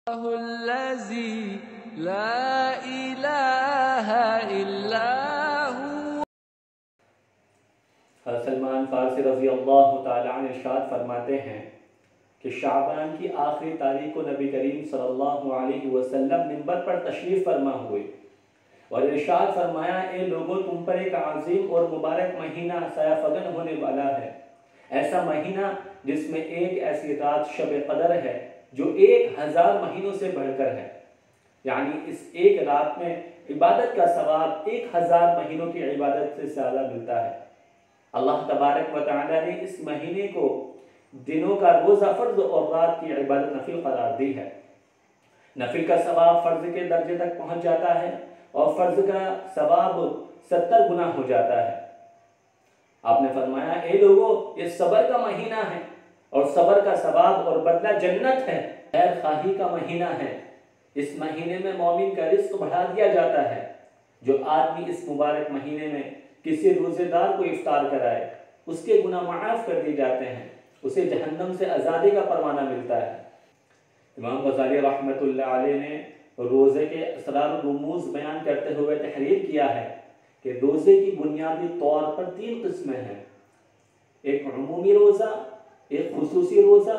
الذي لا إله إلا هو۔ حضرت سلمان فارسی رضی اللہ تعالیٰ عنہ ارشاد فرماتے ہیں کہ شعبان کی آخری تاریخ کو نبی کریم صلی اللہ علیہ وسلم منبر پر تشریف فرما ہوئے اور ارشاد فرمایا، اے لوگوں، تم پر ایک عظیم اور مبارک مہینہ سایہ فگن ہونے والا ہے، ایسا مہینہ جس میں ایک ایسی رات شب قدر ہے جو 1000 مہینوں سے بڑھ کر ہے، یعنی اس ایک رات میں عبادت کا ثواب 1000 مہینوں کی عبادت سے زیادہ ملتا ہے۔ اللہ تبارک و تعالی نے اس مہینے کو دنوں کا روزہ فرض اور رات کی عبادت نفل قرار دی ہے۔ نفل کا ثواب فرض کے درجے تک پہنچ جاتا ہے اور فرض کا ثواب 70 گنا ہو جاتا ہے۔ آپ نے فرمایا، اے لوگوں، یہ صبر کا مہینہ ہے اور صبر کا ثواب اور بدلہ جنت ہے، خیر خواہی کا مہینہ ہے۔ اس مہینے میں مومن کا رزق بڑھا دیا جاتا ہے۔ جو آدمی اس مبارک مہینے میں کسی روزے دار کو افطار کرائے، اس کے گناہ معاف کر دی جاتے ہیں، اسے جہنم سے آزادی کا پروانہ ملتا ہے۔ امام غزالی رحمۃ اللہ علیہ نے روزے کے اسرار و رموز بیان کرتے ہوئے تحریر کیا ہے کہ روزے کی بنیادی طور پر 3 قسمیں ہیں، ایک عمومی روزہ، ایک خصوصی روزہ،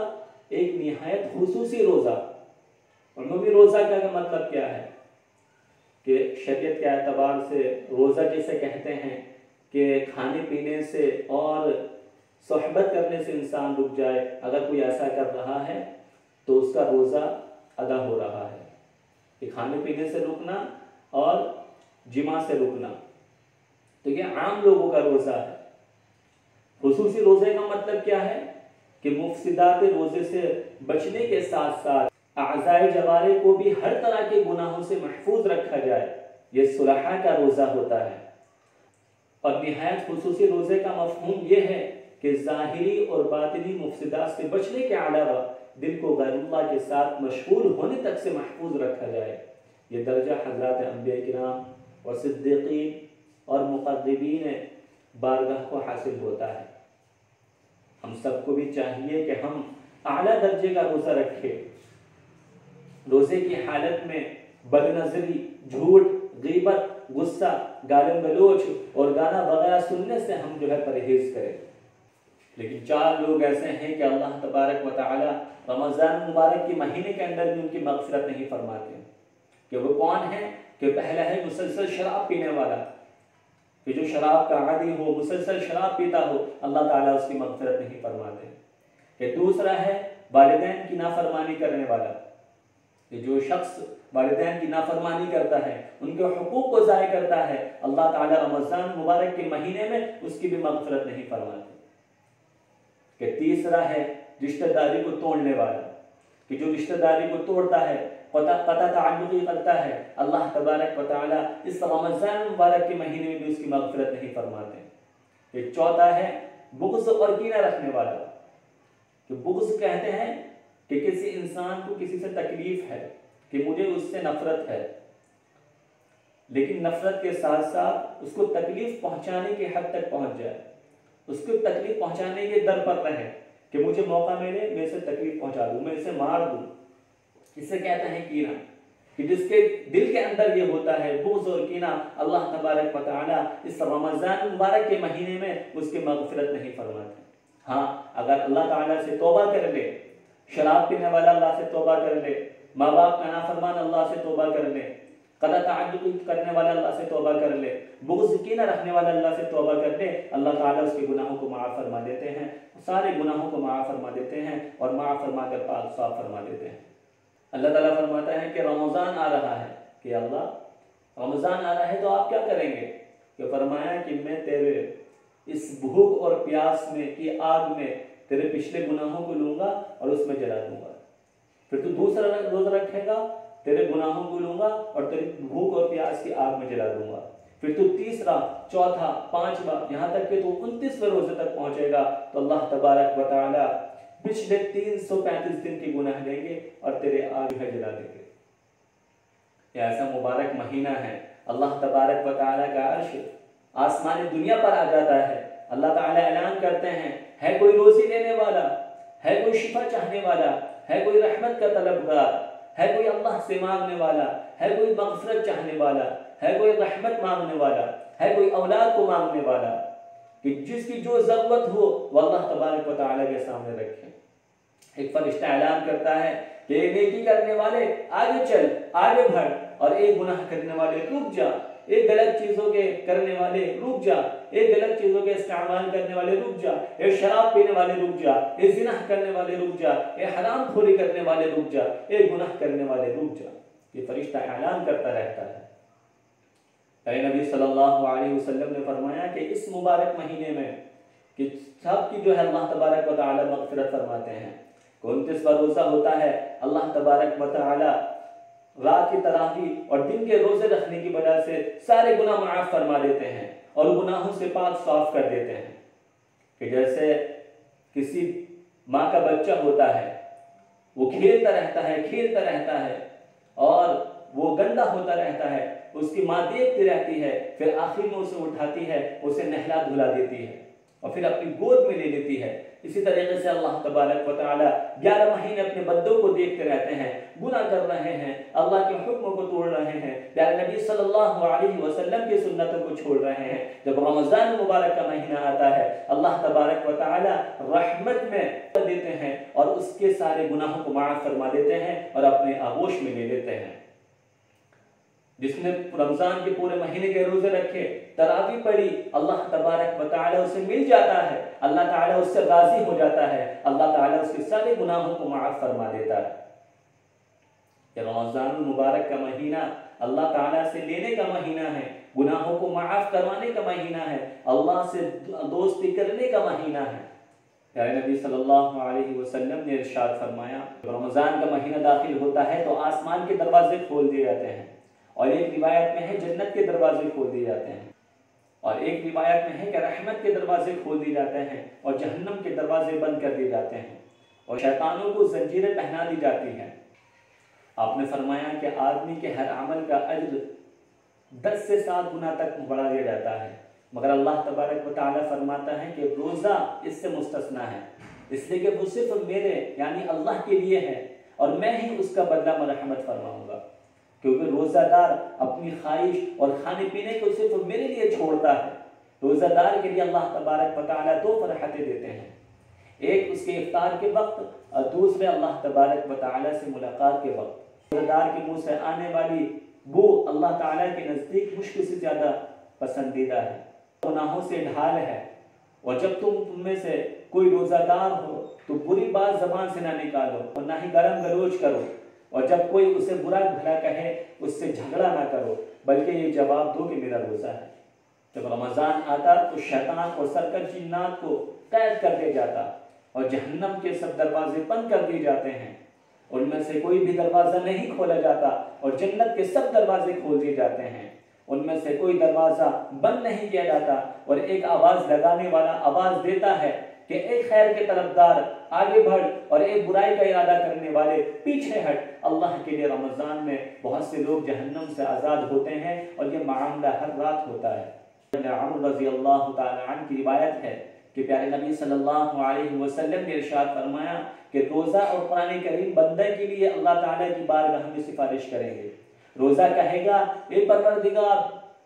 ایک نہایت خصوصی روزہ۔ عمومی روزہ کا مطلب کیا ہے کہ شریعت کے اعتبار سے روزہ جسے کہتے ہیں کہ کھانے پینے سے اور صحبت کرنے سے انسان رک جائے، اگر کوئی ایسا کر رہا ہے تو اس کا روزہ ادا ہو رہا ہے، کہ کھانے پینے سے رکنا اور جماع سے رکنا، تو یہ عام لوگوں کا روزہ ہے۔ خصوصی روزے کا مطلب کیا ہے کہ مفسدات روزے سے بچنے کے ساتھ ساتھ اعضائے جوارح کو بھی ہر طرح کے گناہوں سے محفوظ رکھا جائے، یہ صلحاء کا روزہ ہوتا ہے۔ اور نہایت خصوصی روزے کا مفہوم یہ ہے کہ ظاہری اور باطنی مفسدات سے بچنے کے علاوہ دل کو غیر اللہ کے ساتھ مشغول ہونے تک سے محفوظ رکھا جائے۔ یہ درجہ حضرات انبیاء کرام اور صدیقین اور مقربین بارگاہ کو حاصل ہوتا ہے۔ ہم سب کو بھی چاہیے کہ ہم اعلیٰ درجے کا روزہ رکھیں۔ روزے کی حالت میں بد نظری، جھوٹ، غیبت، غصہ، گالی گلوچ اور گانا وغیرہ سننے سے ہم پرہیز کریں۔ لیکن 4 لوگ ایسے ہیں کہ اللہ تبارک و تعالی رمضان مبارک کے مہینے کے اندر بھی ان کی مغفرت نہیں فرماتے، کہ وہ کون ہیں؟ کہ پہلا ہے مسلسل شراب پینے والا، کہ جو شراب کا عادی ہو، مسلسل شراب پیتا ہو، اللہ تعالیٰ اس کی مغفرت نہیں فرماتے۔ کہ دوسرا ہے والدین کی نافرمانی کرنے والا، کہ جو شخص والدین کی نافرمانی کرتا ہے، ان کے حقوق کو ضائع کرتا ہے، اللہ تعالیٰ رمضان مبارک کے مہینے میں اس کی بھی مغفرت نہیں فرماتے۔ کہ تیسرا ہے رشتہ داری کو توڑنے والا، کہ جو رشتہ داری کو توڑتا ہے، قطع تعلقی کرتا ہے، اللہ تبارک و تعالیٰ اس رمضان مبارک کے مہینے میں بھی اس کی مغفرت نہیں فرماتے۔ کہ چوتھا ہے بغض اور کینہ رکھنے والا، کہ بغض کہتے ہیں کہ کسی انسان کو کسی سے تکلیف ہے، کہ مجھے اس سے نفرت ہے، لیکن نفرت کے ساتھ ساتھ اس کو تکلیف پہنچانے کے حد تک پہنچ جائے، اس کو تکلیف پہنچانے کے در پر رہے، کہ مجھے موقع ملے میں اسے تکلیف پہنچا دوں، میں اسے مار دوں۔ اسے کہتے ہیں کینہ، کہ جس کے دل کے اندر یہ ہوتا ہے بغض اور کینہ، اللہ تبارک و تعالیٰ اس رمضان مبارک کے مہینے میں اس کی مغفرت نہیں فرماتے۔ ہاں، اگر اللہ تعالیٰ سے توبہ کر لے، شراب پینے والا اللہ سے توبہ کر لے، ماں باپ کا نافرمان اللہ سے توبہ کر لے، قطع تعلق کرنے والا اللہ سے توبہ کر لے، بغض کینہ رکھنے والا اللہ سے توبہ کر لے، اللہ تعالیٰ اس کے گناہوں کو معاف فرما دیتے ہیں، سارے گناہوں کو معاف فرما دیتے ہیں اور معاف فرما کر پاک صاف فرما دیتے ہیں۔ اللہ تعالیٰ فرماتا ہے کہ رمضان آ رہا ہے، کہ اللہ رمضان آ رہا ہے تو آپ کیا کریں گے؟ کہ فرمایا کہ میں تیرے اس بھوک اور پیاس میں کی آگ میں تیرے پچھلے گناہوں کو لوں گا اور اس میں جلا دوں گا۔ پھر تو دوسرا روزہ رکھے گا، تیرے گناہوں کو لوں گا اور تیری بھوک اور پیاس کی آگ میں جلا دوں گا۔ پھر تو تیسرا، چوتھا، پانچواں، یہاں تک کہ تو 29ویں روزے تک پہنچے گا تو اللہ تبارک و تعالیٰ پچھلے 335 دن کے گناہ لیں گے اور تیرے آگ میں جلا دیں گے۔ یہ ایسا مبارک مہینہ ہے، اللہ تبارک و تعالیٰ کا عرش آسمان دنیا پر آ جاتا ہے، اللہ تعالیٰ اعلان کرتے ہیں، ہے کوئی روزی لینے والا، ہے کوئی شفا چاہنے والا، ہے کوئی رحمت کا طلبگار، ہے کوئی اللہ سے مانگنے والا، ہے کوئی مغفرت چاہنے والا، ہے کوئی رحمت مانگنے والا، ہے کوئی اولاد کو مانگنے والا، کہ جس کی جو ضرورت ہو وہ اللہ تبارک و تعالیٰ کے سامنے رکھے۔ ایک فرشتہ اعلان کرتا ہے کہ نیکی کرنے والے آگے چل، آگے بڑھ، اور ایک گناہ کرنے والے رک جا، ایک غلط چیزوں کے کرنے والے رک جا، ایک غلط چیزوں کے استعمال کرنے والے رک جا، ایک شراب پینے والے رک جا، ایک زنا کرنے والے رک جا، ایک حرام خوری کرنے والے رک جا، ایک گناہ کرنے والے رک جا۔ یہ فرشتہ اعلان کرتا رہتا ہے۔ نبی صلی اللہ علیہ وسلم نے فرمایا کہ اس مبارک مہینے میں کہ سب کی جو ہے اللہ تبارک و تعالی مغفرت فرماتے ہیں۔ 29واں روزہ ہوتا ہے، اللہ تبارک و تعالی رات کی تراویح اور دن کے روزے رکھنے کی وجہ سے سارے گناہ معاف فرما دیتے ہیں اور گناہوں سے پاک صاف کر دیتے ہیں۔ کہ جیسے کسی ماں کا بچہ ہوتا ہے، وہ کھیلتا رہتا ہے اور وہ گندا ہوتا رہتا ہے، اس کی ماں دیکھتی رہتی ہے، پھر آخر میں اسے اٹھاتی ہے، اسے نہلا دھلا دیتی ہے اور پھر اپنی گود میں لے لیتی ہے۔ اسی طریقے سے اللہ تبارک و تعالی 11 مہینے اپنے بندوں کو دیکھتے رہتے ہیں، گناہ کر رہے ہیں، اللہ کے حکموں کو توڑ رہے ہیں، پیارے نبی صلی اللہ علیہ وسلم کی سنتوں کو چھوڑ رہے ہیں۔ جب رمضان مبارک کا مہینہ آتا ہے، اللہ تبارک و تعالی رحمت میں دیتے ہیں اور اس کے سارے گناہوں کو معاف فرما دیتے ہیں اور اپنے آغوش میں لے لیتے ہیں۔ جس نے رمضان کے پورے مہینے کے روزے رکھے، تراویح پڑھی، اللہ تبارک و تعالی اسے مل جاتا ہے، اللہ تعالی اس سے راضی ہو جاتا ہے، اللہ تعالی اس کے سارے گناہوں کو معاف فرما دیتا ہے۔ یہ رمضان المبارک کا مہینہ اللہ تعالی سے لینے کا مہینہ ہے، گناہوں کو معاف کروانے کا مہینہ ہے، اللہ سے دوستی کرنے کا مہینہ ہے۔ پیارے نبی صلی اللہ علیہ وسلم نے ارشاد فرمایا، رمضان کا مہینہ داخل ہوتا ہے تو آسمان کے دروازے کھول دیے جاتے ہیں، اور ایک روایت میں ہے جنت کے دروازے کھول دیے جاتے ہیں، اور ایک روایت میں ہے کہ رحمت کے دروازے کھول دیے جاتے ہیں اور جہنم کے دروازے بند کر دیے جاتے ہیں اور شیطانوں کو زنجیریں پہنا دی جاتی ہیں۔ آپ نے فرمایا کہ آدمی کے ہر عمل کا اجر 10 سے 7 گنا تک بڑھا دیا جاتا ہے، مگر اللہ تبارک و تعالی فرماتا ہے کہ روزہ اس سے مستثنا ہے، اس لیے کہ وہ صرف میرے یعنی اللہ کے لیے ہے اور میں ہی اس کا بدلہ مرحمت فرماؤں گا، کیونکہ روزہ دار اپنی خواہش اور کھانے پینے کو صرف میرے لیے چھوڑتا ہے۔ روزہ دار کے لیے اللہ تبارک و تعالی 2 فرحتیں دیتے ہیں، ایک اس کے افطار کے وقت اور دوسرے اللہ تبارک و تعالی سے ملاقات کے وقت۔ روزہ دار کے منہ سے آنے والی بو اللہ تعالی کے نزدیک مشک سے زیادہ پسندیدہ ہے، گناہوں سے ڈھال ہے، اور جب تم میں سے کوئی روزہ دار ہو تو بری بات زبان سے نہ نکالو اور نہ ہی گرم گلوچ کرو، اور جب کوئی اسے برا بھلا کہے اس سے جھگڑا نہ کرو، بلکہ یہ جواب دو کہ میرا روزہ ہے۔ جب رمضان آتا تو شیطان اور سرکش جنات کو قید کر دیا جاتا اور جہنم کے سب دروازے بند کر دیے جاتے ہیں، ان میں سے کوئی بھی دروازہ نہیں کھولا جاتا اور جنت کے سب دروازے کھول دیے جاتے ہیں، ان میں سے کوئی دروازہ بند نہیں کیا جاتا، اور ایک آواز لگانے والا آواز دیتا ہے کہ ایک خیر کے طرفدار آگے بڑھ اور ایک برائی کا ارادہ کرنے والے پیچھے ہٹ۔ اللہ کے لیے رمضان میں بہت سے لوگ جہنم سے آزاد ہوتے ہیں اور یہ معاملہ ہر رات ہوتا ہے۔ عمر رضی اللہ تعالی عنہ کی روایت ہے کہ پیارے نبی صلی اللہ علیہ وسلم نے ارشاد فرمایا کہ روزہ اور قرآن کریم بندے کے لیے اللہ تعالیٰ کی بارگاہ میں سفارش کریں گے۔ روزہ کہے گا اے پروردگار،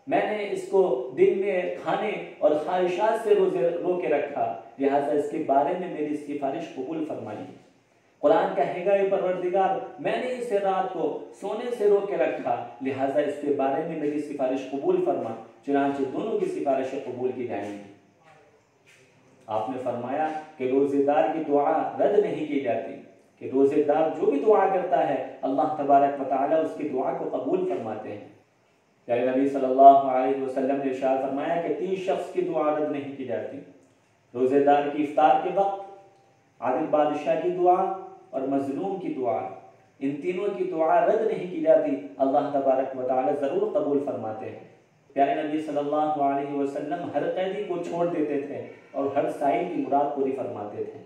میں نے اس کو دن میں کھانے اور خواہشات سے رو کے رکھا، لہٰذا اس کے بارے میں میری سفارش قبول فرمائی۔ قرآن کہے گا اے پروردگار، میں نے اسے رات کو سونے سے رو کے رکھا، لہٰذا اس کے بارے میں میری سفارش قبول فرما، چنانچہ دونوں کی سفارشیں قبول کی جائیں گی۔ آپ نے فرمایا کہ روزے دار کی دعا رد نہیں کی جاتی، کہ روزے دار جو بھی دعا کرتا ہے اللہ تبارک و تعالیٰ اس کی دعا کو قبول فرماتے ہیں۔ پیارے نبی صلی اللہ علیہ وسلم نے ارشاد فرمایا کہ 3 شخص کی دعا رد نہیں کی جاتی، روزے دار کی افطار کے وقت، عادل بادشاہ کی دعا اور مظلوم کی دعا، ان تینوں کی دعا رد نہیں کی جاتی، اللہ تبارک و تعالی ضرور قبول فرماتے ہیں۔ پیارے نبی صلی اللہ علیہ وسلم ہر قیدی کو چھوڑ دیتے تھے اور ہر سائل کی مراد پوری فرماتے تھے۔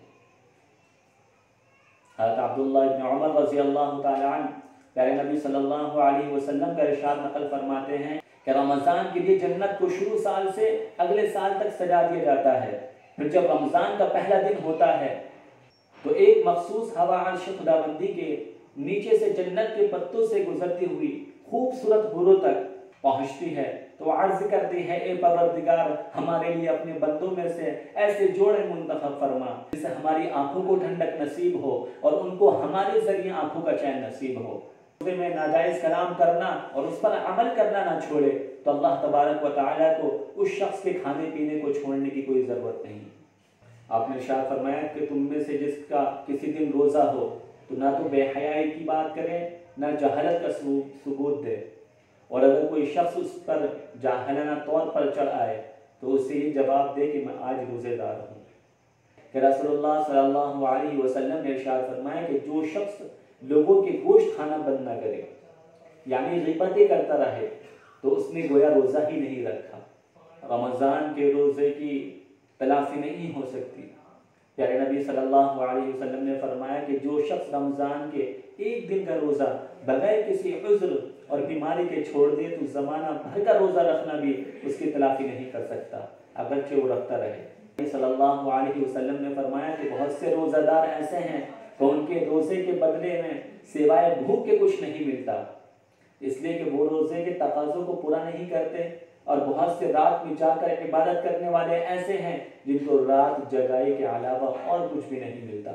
حضرت عبداللہ ابن عمر رضی اللہ تعالی عنہ پیارے نبی صلی اللہ علیہ وسلم کا ارشاد نقل فرماتے ہیں کہ رمضان کے لیے جنت کو شروع سال سے اگلے سال تک سجا دیا جاتا ہے، پھر جب رمضان کا پہلا دن ہوتا ہے تو ایک مخصوص ہوا عرش خداوندی کے نیچے سے جنت کے پتوں سے گزرتی ہوئی خوبصورت حوروں تک پہنچتی ہے تو عرض کرتی ہے اے پروردگار ہمارے لیے اپنے بندوں میں سے ایسے جوڑے منتخب فرما جس سے ہماری آنکھوں کو ٹھنڈک نصیب ہو اور ان کو ہمارے ذریعے آنکھوں کا چین نصیب ہو۔ روزے میں ناجائز کلام کرنا اور اس پر عمل کرنا نہ چھوڑے تو اللہ تبارک و تعالیٰ کو اس شخص کے کھانے پینے کو چھوڑنے کی کوئی ضرورت نہیں۔ آپ نے ارشاد فرمایا کہ تم میں سے جس کا کسی دن روزہ ہو تو نہ تو بے حیائی کی بات کرے نہ جہالت کا ثبوت دے، اور اگر کوئی شخص اس پر جاہلانہ طور پر چڑھ آئے تو اسے یہ جواب دے کہ میں آج روزے دار ہوں۔ کہ رسول اللہ صلی اللہ علیہ وسلم نے ارشاد فرمایا کہ جو شخص لوگوں کے گوشت کھانا بند نہ کرے یعنی غیبتیں کرتا رہے تو اس نے گویا روزہ ہی نہیں رکھا۔ رمضان کے روزے کی تلافی نہیں ہو سکتی۔ پیارے نبی صلی اللہ علیہ وسلم نے فرمایا کہ جو شخص رمضان کے ایک دن کا روزہ بغیر کسی عذر اور بیماری کے چھوڑ دے تو زمانہ بھر کا روزہ رکھنا بھی اس کی تلافی نہیں کر سکتا اگرچہ وہ رکھتا رہے۔ نبی صلی اللہ علیہ وسلم نے فرمایا کہ بہت سے روزہ دار ایسے ہیں کہ ان کے روزے کے بدلے میں سوائے بھوک کے کچھ نہیں ملتا، اس لیے کہ وہ روزے کے تقاضوں کو پورا نہیں کرتے، اور بہت سے رات میں جا کر عبادت کرنے والے ایسے ہیں جن کو رات جگائی کے علاوہ اور کچھ بھی نہیں ملتا،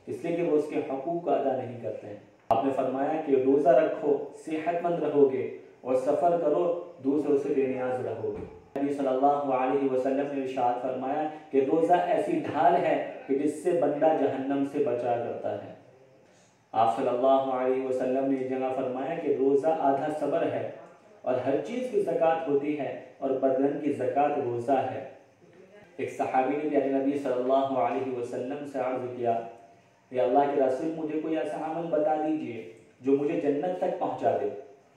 اس لیے کہ وہ اس کے حقوق کو ادا نہیں کرتے ہیں۔ آپ نے فرمایا کہ روزہ رکھو صحت مند رہو گے اور سفر کرو دوسروں سے بے نیاز رہو گے۔ نبی صلی اللہ علیہ وسلم نے ارشاد فرمایا کہ روزہ ایسی ڈھال ہے کہ جس سے بندہ جہنم سے بچا کرتا ہے۔ آپ صلی اللہ علیہ وسلم نے یہ جگہ فرمایا کہ روزہ آدھا صبر ہے اور ہر چیز کی زکوٰۃ ہوتی ہے اور بدن کی زکوٰۃ روزہ ہے۔ ایک صحابی نے پیارے نبی صلی اللہ علیہ وسلم سے عرض کیا کہ اللہ کے رسول مجھے کوئی ایسا عمل بتا دیجئے جو مجھے جنت تک پہنچا دے۔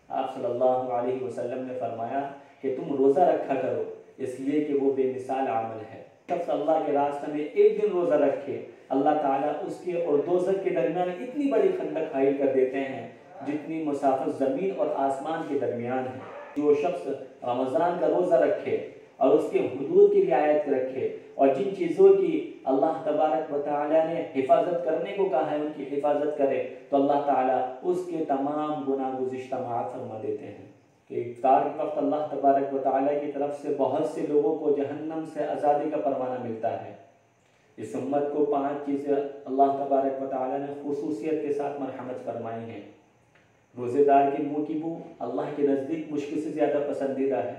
آپ صلی اللہ علیہ وسلم نے فرمایا کہ تم روزہ رکھا کرو اس لیے کہ وہ بے مثال عمل ہے۔ شخص اللہ کے راستے میں ایک دن روزہ رکھے اللہ تعالیٰ اس کے اور دوزخ کے درمیان اتنی بڑی خندق حائل کر دیتے ہیں جتنی مسافت زمین اور آسمان کے درمیان ہے۔ جو شخص رمضان کا روزہ رکھے اور اس کے حدود کی رعایت رکھے اور جن چیزوں کی اللہ تبارک و تعالیٰ نے حفاظت کرنے کو کہا ہے ان کی حفاظت کرے تو اللہ تعالیٰ اس کے تمام گناہ گزشتہ معاف فرما دیتے ہیں۔ کہ افطار کے وقت اللہ تبارک و تعالیٰ کی طرف سے بہت سے لوگوں کو جہنم سے آزادی کا پروانہ ملتا ہے۔ اس امت کو 5 چیزیں اللہ تبارک و تعالیٰ نے خصوصیت کے ساتھ مرحمت فرمائی ہیں۔ روزے دار کے منہ کی بو اللہ کے نزدیک مشک سے زیادہ پسندیدہ ہے۔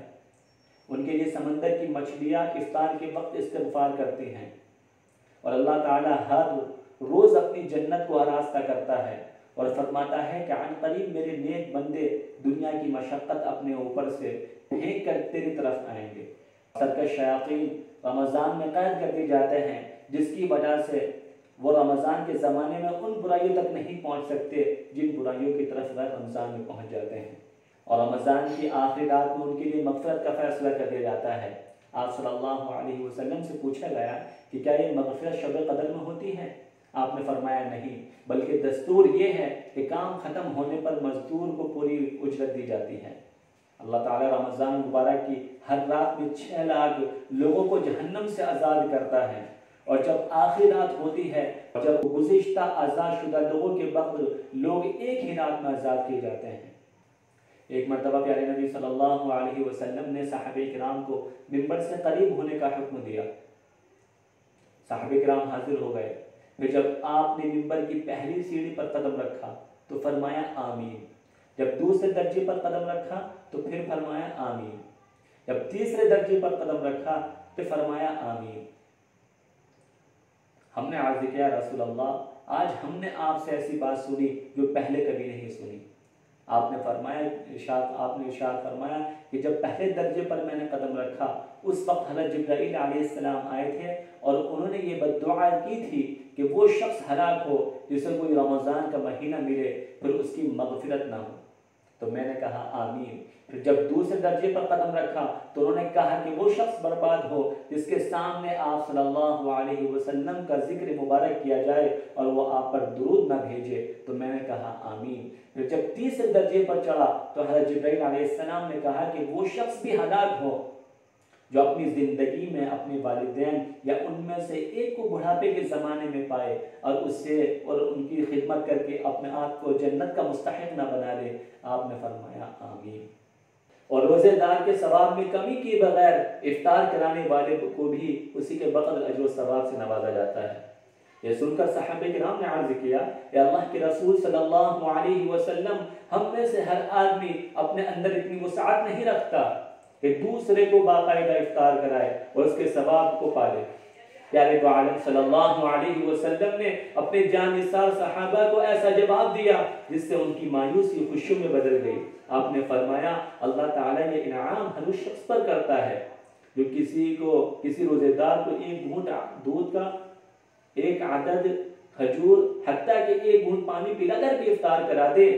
ان کے لیے سمندر کی مچھلیاں افطار کے وقت استغفار کرتی ہیں، اور اللہ تعالیٰ ہر روز اپنی جنت کو آراستہ کرتا ہے اور فرماتا ہے کہ عن قریب میرے نیک بندے دنیا کی مشقت اپنے اوپر سے پھینک کر تیری طرف آئیں گے۔ سرکش شیاطین رمضان میں قید کر دیے جاتے ہیں جس کی وجہ سے وہ رمضان کے زمانے میں ان برائیوں تک نہیں پہنچ سکتے جن برائیوں کی طرف غیر رمضان میں پہنچ جاتے ہیں، اور رمضان کی آخری رات میں ان کے لیے مغفرت کا فیصلہ کر دیا جاتا ہے۔ آپ صلی اللہ علیہ وسلم سے پوچھا گیا کہ کیا یہ مغفرت شب قدر میں ہوتی ہے؟ آپ نے فرمایا نہیں، بلکہ دستور یہ ہے کہ کام ختم ہونے پر مزدور کو پوری اجرت دی جاتی ہے۔ اللہ تعالیٰ رمضان مبارک کی ہر رات میں 6 لاکھ لوگوں کو جہنم سے آزاد کرتا ہے، اور جب آخری رات ہوتی ہے جب گزشتہ آزاد شدہ لوگوں کے بدلے لوگ ایک ہی رات میں آزاد کیے جاتے ہیں۔ ایک مرتبہ پیارے نبی صلی اللہ علیہ وسلم نے صحابہ کرام کو منبر سے قریب ہونے کا حکم دیا۔ صحابہ کرام حاضر ہو گئے، پھر جب آپ نے منبر کی پہلی سیڑھی پر قدم رکھا تو فرمایا آمین، جب دوسرے درجے پر قدم رکھا تو پھر فرمایا آمین، جب تیسرے درجے پر قدم رکھا تو فرمایا آمین۔ ہم نے عرض کیا رسول اللہ آج ہم نے آپ سے ایسی بات سنی جو پہلے کبھی نہیں سنی۔ آپ نے ارشاد فرمایا کہ جب پہلے درجے پر میں نے قدم رکھا اس وقت حضرت جبرائیل علیہ السلام آئے تھے اور انہوں نے یہ بددعا کی تھی کہ وہ شخص ہلاک ہو جسے کوئی رمضان کا مہینہ ملے پھر اس کی مغفرت نہ ہو، تو میں نے کہا آمین۔ پھر جب دوسرے درجے پر قدم رکھا تو انہوں نے کہا کہ وہ شخص برباد ہو جس کے سامنے آپ صلی اللہ علیہ وسلم کا ذکر مبارک کیا جائے اور وہ آپ پر درود نہ بھیجے، تو میں نے کہا آمین۔ پھر جب تیسرے درجے پر چڑھا تو حضرت جبرائیل علیہ السلام نے کہا کہ وہ شخص بھی ہلاک ہو جو اپنی زندگی میں اپنے والدین یا ان میں سے ایک کو بڑھاپے کے زمانے میں پائے اور ان کی خدمت کر کے اپنے آپ کو جنت کا مستحق نہ بنا لے، آپ نے فرمایا آمین۔ اور روزے دار کے ثواب میں کمی کی بغیر افطار کرانے والے کو بھی اسی کے بقدر اجر و ثواب سے نوازا جاتا ہے۔ یہ سن کر صحابہ کرام نے عرض کیا کہ اللہ کے رسول صلی اللہ علیہ وسلم، ہم میں سے ہر آدمی اپنے اندر اتنی وسعت نہیں رکھتا کہ دوسرے کو باقاعدہ افطار کرائے اور اس کے ثواب کو پالے۔ پیارے دو عالم صلی اللہ علیہ وسلم نے اپنے جان نثار صحابہ کو ایسا جواب دیا جس سے ان کی مایوسی خوشیوں میں بدل گئی۔ آپ نے فرمایا اللہ تعالیٰ یہ انعام ہر اس شخص پر کرتا ہے جو کسی روزے دار کو ایک گھونٹ دودھ کا، ایک عدد کھجور، حتیٰ کہ ایک گھونٹ پانی پلا کر بھی افطار کرا دے۔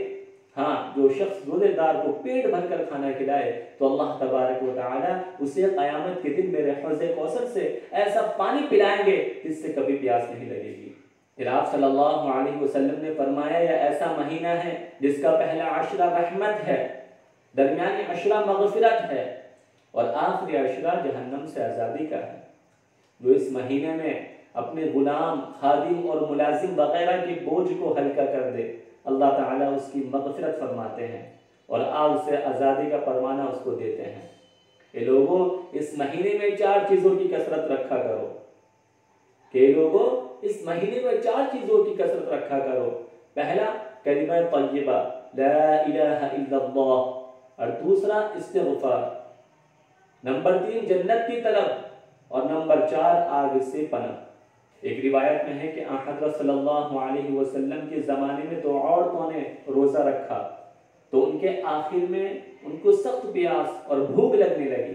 ہاں، جو شخص روزے دار کو پیٹ بھر کر کھانا کھلائے تو اللہ تبارک و تعالیٰ اسے قیامت کے دن میرے حوض کوثر سے ایسا پانی پلائیں گے جس سے کبھی پیاس نہیں لگے گی۔ پھر آپ صلی اللہ علیہ وسلم نے فرمایا یہ ایسا مہینہ ہے جس کا پہلا عشرہ رحمت ہے، درمیانی عشرہ مغفرت ہے اور آخری عشرہ جہنم سے آزادی کا ہے۔ جو اس مہینے میں اپنے غلام، خادم اور ملازم وغیرہ کے بوجھ کو ہلکا کر دے، اللہ تعالیٰ اس کی مغفرت فرماتے ہیں اور آگ سے آزادی کا پروانہ اس کو دیتے ہیں۔ اے لوگوں، اس مہینے میں 4 چیزوں کی کثرت رکھا کرو۔ پہلا کلمہ طیبہ لا الہ الا اللہ، اور دوسرا استغفار، نمبر 3 جنت کی طلب اور نمبر 4 آگ سے پناہ۔ ایک روایت میں ہے کہ حضرت صلی اللہ علیہ وسلم کے زمانے میں 2 عورتوں نے روزہ رکھا تو ان کے آخر میں ان کو سخت پیاس اور بھوک لگنے لگی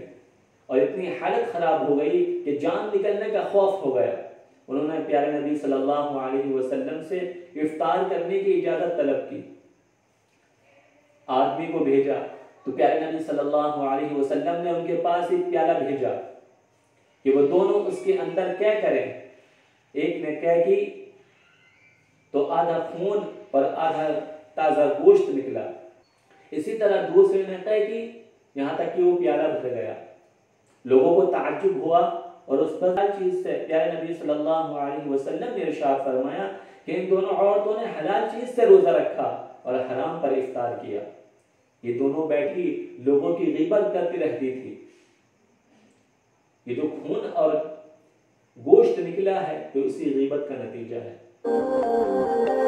اور اتنی حالت خراب ہو گئی کہ جان نکلنے کا خوف ہو گیا۔ انہوں نے پیارے نبی صلی اللہ علیہ وسلم سے افطار کرنے کی اجازت طلب کی۔ آدمی کو بھیجا تو پیارے نبی صلی اللہ علیہ وسلم نے ان کے پاس ایک پیالہ بھیجا کہ وہ دونوں اس کے اندر کیا کریں۔ ایک نے کیا کی تو آدھا خون اور آدھا تازہ گوشت نکلا، اسی طرح دوسرے نے طے کی یہاں تک کہ وہ پیالہ بھر گیا۔ لوگوں کو تعجب ہوا اور اس پر ہر چیز سے پیارے نبی صلی اللہ علیہ وسلم نے ارشاد فرمایا کہ ان دونوں عورتوں نے حلال چیز سے روزہ رکھا اور حرام پر افطار کیا۔ یہ دونوں بیٹھی لوگوں کی غیبت کرتی رہتی تھی۔ یہ جو خون اور گوشت نکلا ہے تو اسی غیبت کا نتیجہ ہے۔